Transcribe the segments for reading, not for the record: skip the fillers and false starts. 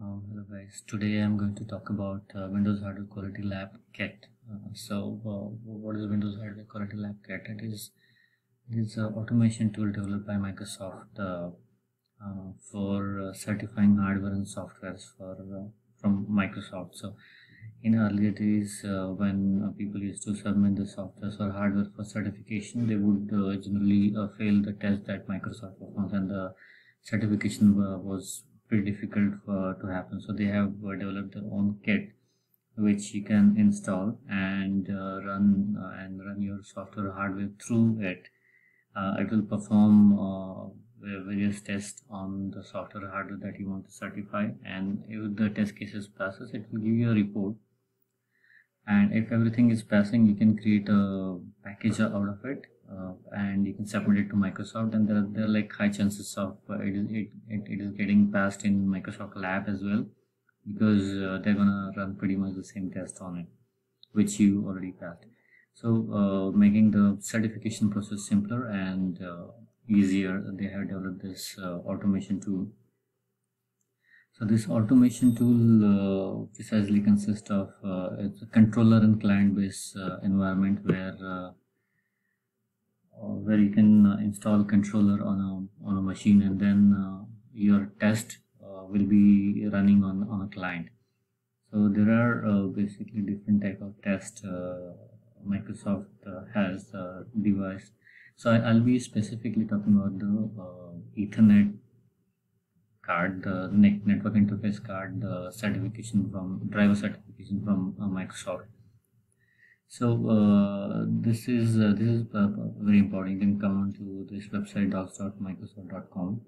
Hello guys, today I'm going to talk about Windows Hardware Quality Lab Kit. What is Windows Hardware Quality Lab Kit? It is an automation tool developed by Microsoft for certifying hardware and softwares from Microsoft. So in earlier days, when people used to submit the software or hardware for certification, they would generally fail the test that Microsoft performs, and the certification was pretty difficult to happen. So they have developed their own kit which you can install and run your software or hardware through it. It will perform various tests on the software or hardware that you want to certify, and if the test cases passes, it will give you a report. And if everything is passing, you can create a package out of it, and you can submit it to Microsoft, and there are like high chances of it is getting passed in Microsoft Lab as well, because they're gonna run pretty much the same test on it which you already passed. So making the certification process simpler and easier, they have developed this automation tool. So this automation tool precisely consists of it's a controller and client-based environment where you can install controller on a machine, and then your test will be running on a client. So there are basically different type of test Microsoft has device. So I'll be specifically talking about the Ethernet card, the network interface card, the certification from driver certification from Microsoft. So this is very important. You can come on to this website docs.microsoft.com,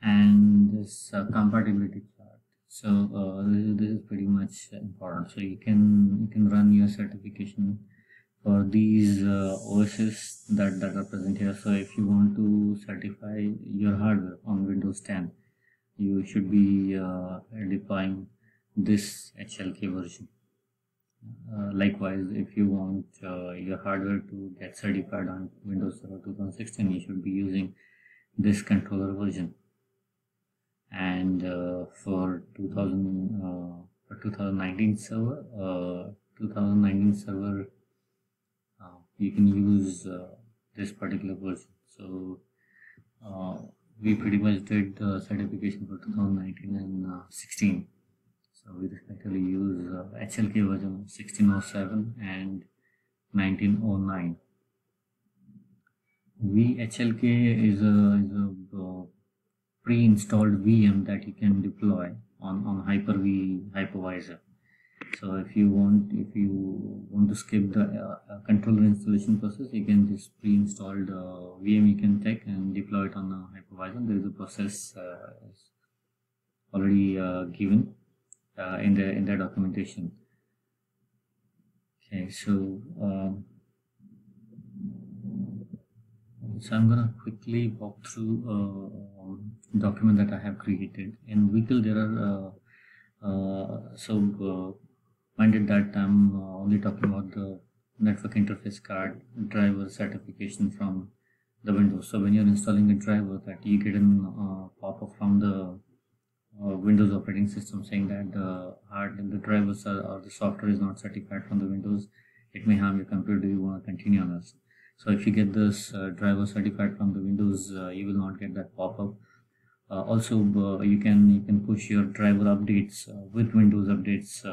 and this compatibility chart. So this is pretty much important. So you can run your certification for these OSs that are present here. So if you want to certify your hardware on Windows 10, you should be deploying this HLK version. Likewise, if you want your hardware to get certified on Windows Server 2016, you should be using this controller version. And for 2019 server, you can use this particular version. So we pretty much did the certification for 2019 and 16. So we respectively use HLK version 1607 and 1909. VHLK is a pre-installed VM that you can deploy on Hyper-V hypervisor. So if you want to skip the controller installation process, you can just pre-installed VM you can take and deploy it on a hypervisor. There is a process already given in the documentation. Okay, so I'm gonna quickly walk through a document that I have created. In Vehicle there are minded that I'm only talking about the network interface card driver certification from the Windows. So when you're installing a driver, that you get a pop-up from the Windows operating system saying that the drivers or the software is not certified from the Windows. It may harm your computer. Do you want to continue on this? So if you get this driver certified from the Windows, you will not get that pop-up. Also, you can push your driver updates with Windows updates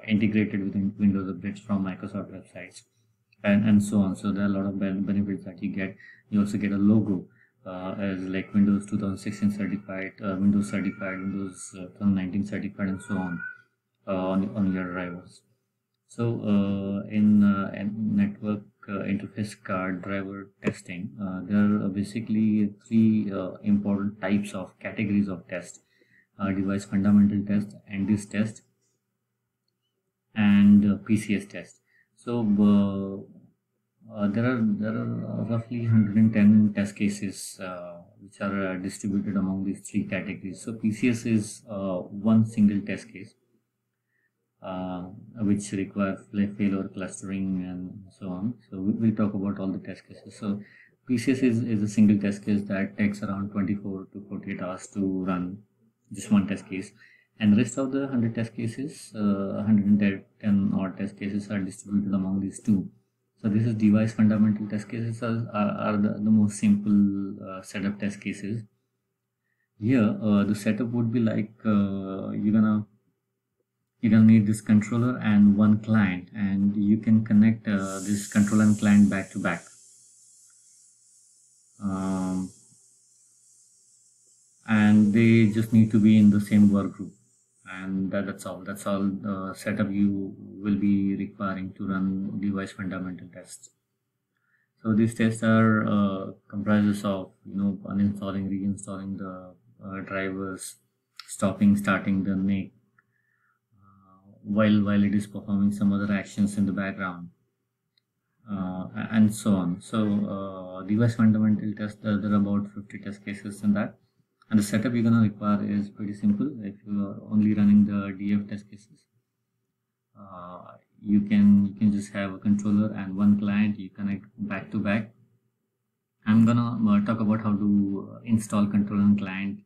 integrated with Windows updates from Microsoft websites, and so on. So there are a lot of benefits that you get. You also get a logo as like Windows 2016 certified, Windows certified, Windows 2019 certified, and so on your drivers. So in network interface card driver testing, there are basically three important types of categories of test: device fundamental test, NDIS test, and PCS test. So there are roughly 110 test cases which are distributed among these three categories. So PCS is one single test case which require failure clustering and so on. So we'll talk about all the test cases. So PCS is a single test case that takes around 24 to 48 hours to run. just one test case, and the rest of the 100 test cases, 110 odd test cases are distributed among these two. So this is device fundamental test cases are the most simple setup test cases. Here the setup would be like you're gonna need this controller and one client, and you can connect this controller and client back to back. And they just need to be in the same work group, and that's all the setup you will be requiring to run device fundamental tests. So these tests are comprises of uninstalling, reinstalling the drivers, stopping, starting the NIC while it is performing some other actions in the background, and so on. So device fundamental test, there are about 50 test cases in that, and the setup you're gonna require is pretty simple. If you are only running the DF test cases, you can just have a controller and one client. You connect back to back. I'm gonna talk about how to install controller and client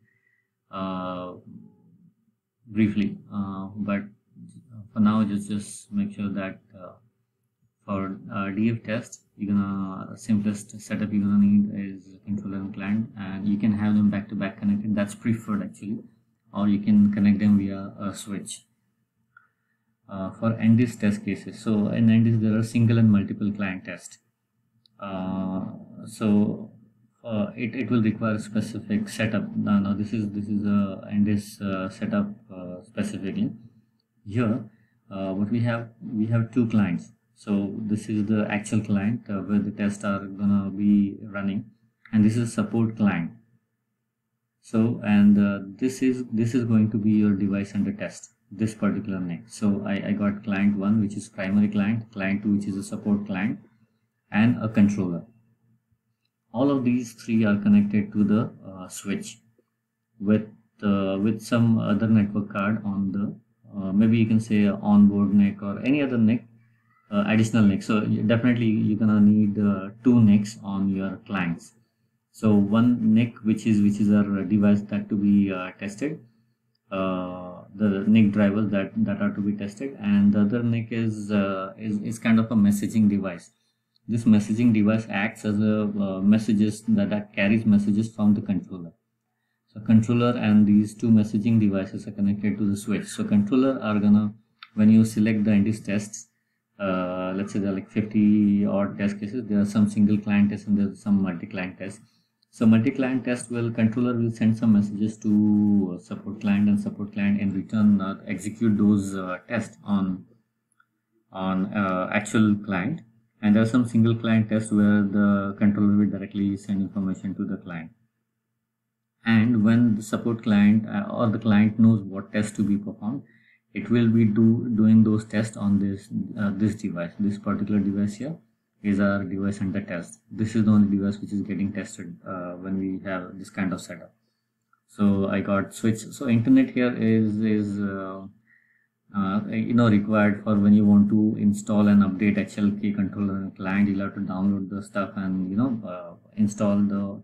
briefly, but for now just make sure that for DF test, simplest setup you're gonna need is controller and client, and you can have them back to back connected. That's preferred actually, or you can connect them via a switch. For NDIS test cases, so in NDIS there are single and multiple client tests. It will require a specific setup. Now this is a NDIS setup specifically. Here, what we have two clients. So this is the actual client where the tests are gonna be running, and this is support client. So and this is going to be your device under test, this particular NIC. So I got client 1, which is primary client 2, which is a support client, and a controller. All of these three are connected to the switch with some other network card on the maybe you can say a onboard NIC or any other NIC, additional NIC. So definitely you're gonna need 2 NICs on your clients. So one NIC which is our device that to be tested, the NIC drivers that are to be tested, and the other NIC is kind of a messaging device. This messaging device acts as a messages that carries messages from the controller. So controller and these two messaging devices are connected to the switch. So controller are gonna, when you select the NDIS tests, let's say there are like 50 odd test cases, there are some single client tests and there's some multi-client tests. So multi-client test controller will send some messages to support client, and support client in return execute those tests on actual client. And there are some single client tests where the controller will directly send information to the client. And when the support client or the client knows what test to be performed, it will be doing those tests on this device. This particular device here is our device under test. This is the only device which is getting tested when we have this kind of setup. So I got switch. So internet here is required for when you want to install and update HLK controller and client. You'll have to download the stuff and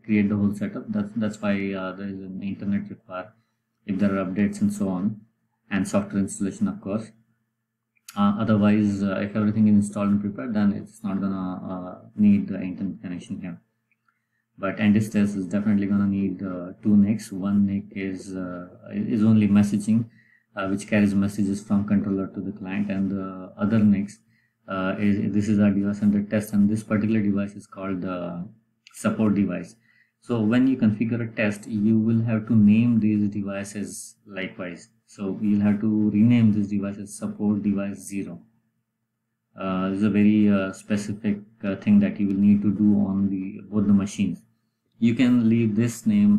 create the whole setup. That's why there is an internet required if there are updates and so on, and software installation of course. Otherwise, if everything is installed and prepared, then it's not gonna need the internet connection here. But NDIS test is definitely gonna need 2 NICs. One NIC is only messaging, which carries messages from controller to the client, and the other NICs this is our device under test, and this particular device is called the support device. So when you configure a test, you will have to name these devices likewise. So you'll have to rename this device as support device 0. This is a very specific thing that you will need to do on both the machines. You can leave this name,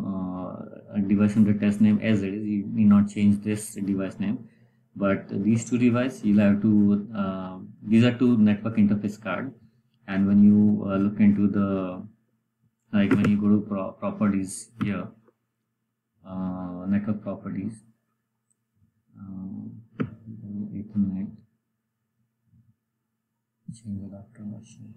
device under test name, as it is. You need not change this device name. But these two devices, you'll have to. These are two network interface card, and when you look into when you go to properties here, network properties, Ethernet, change adapter machine.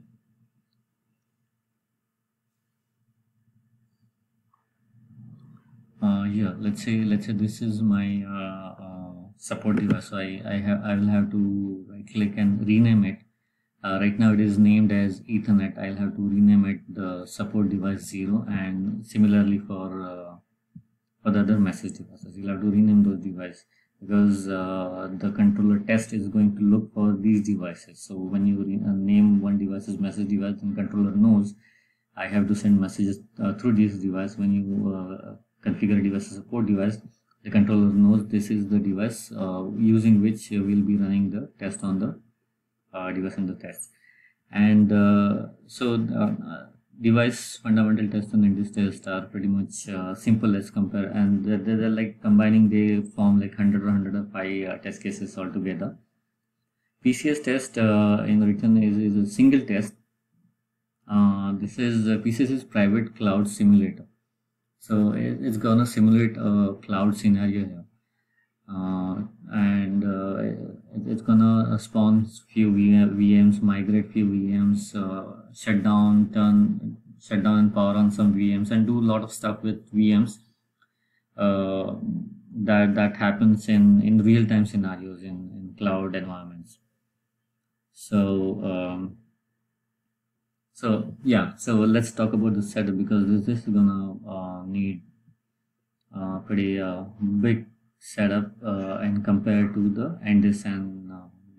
here, let's say this is my support device. So I will have to right click and rename it. Right now it is named as Ethernet. I'll have to rename it the support device 0, and similarly for the other message devices, you'll have to rename those devices, because the controller test is going to look for these devices. So when you name one device as message device, then controller knows I have to send messages through this device. When you configure a device as support device, the controller knows this is the device using which we'll be running the test on the device under test. And device fundamental test and NDIS test are pretty much simple as compare, and they're like combining, they form like 100 or 105 test cases altogether. PCS test in return is a single test. This is PCS is private cloud simulator, so it's gonna simulate a cloud scenario here, and it's gonna spawn few VMs, migrate few VMs, shut down and power on some VMs, and do a lot of stuff with VMs that happens in real-time scenarios in cloud environments. So so let's talk about the setup, because this is gonna need pretty big setup and compared to the NDIS and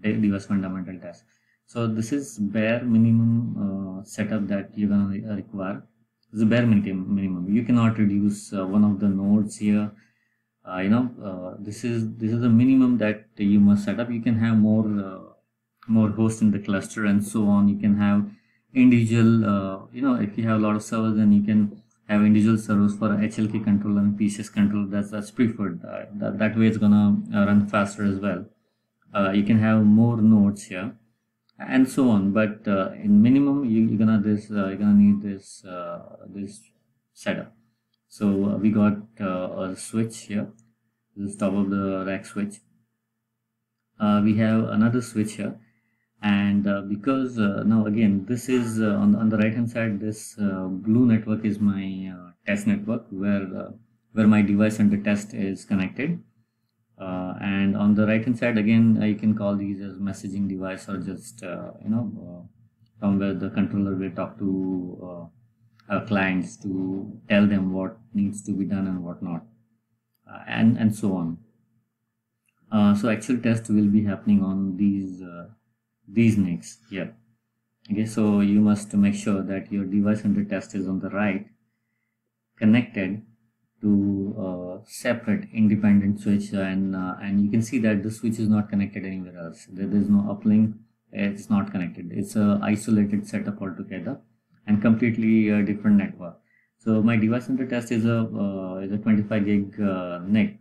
device fundamental test. So this is bare minimum setup that you're gonna require. This is bare minimum. You cannot reduce one of the nodes here. This is the minimum that you must set up. You can have more hosts in the cluster and so on. You can have individual, if you have a lot of servers, then you can have individual servers for HLK controller and PCS controller. That's preferred. That way it's gonna run faster as well. You can have more nodes here and so on, but in minimum you're gonna need this setup. So we got a switch here. This is top of the rack switch. We have another switch here, and because now again this is on the right hand side, this blue network is my test network, where my device under test is connected, and on the right hand side again you can call these as messaging device, or just from where the controller will talk to our clients to tell them what needs to be done and what not, and so on. So actual test will be happening on these NICs here. Okay, so you must make sure that your device under test is on the right, connected to a separate independent switch, and you can see that the switch is not connected anywhere else. There is no uplink. It's not connected. It's a isolated setup altogether and completely different network. So my device under test is a 25 gig NIC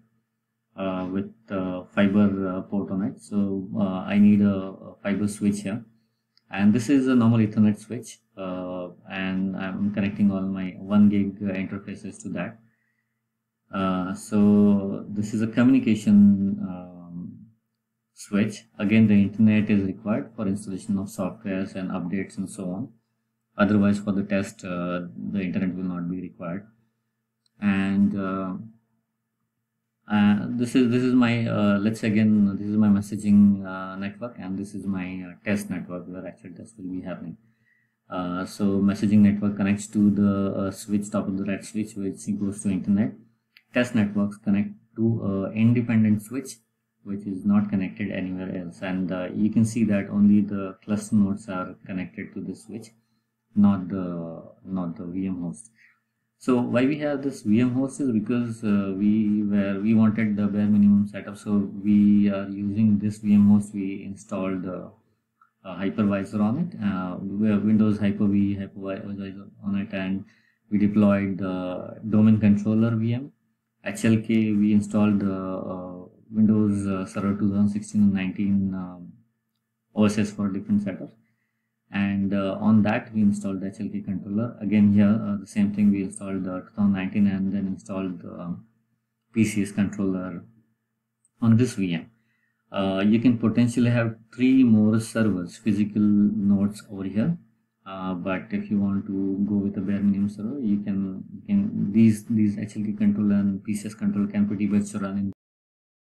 with fiber port on it. So I need a fiber switch here, and this is a normal Ethernet switch, and I'm connecting all my 1 gig interfaces to that. So this is a communication switch. Again, the internet is required for installation of softwares and updates and so on. Otherwise, for the test, the internet will not be required. And this is my let's say again, this is my messaging network, and this is my test network where actual test will be happening. So messaging network connects to the switch, top of the rack switch, which goes to internet. Test networks connect to independent switch, which is not connected anywhere else, and you can see that only the cluster nodes are connected to the switch, not the VM host. So why we have this VM host is because we wanted the bare minimum setup, so we are using this VM host. We installed a hypervisor on it. We have Windows Hyper-V hypervisor on it, and we deployed the domain controller VM. HLK, we installed Windows Server 2016 and 19 OSS for different setups, and on that we installed the HLK controller. Again here the same thing, we installed 2019 and then installed the PCS controller on this VM. You can potentially have 3 more servers, physical nodes over here, But if you want to go with a bare minimum server, you can these HLK control and PCS control can pretty much run in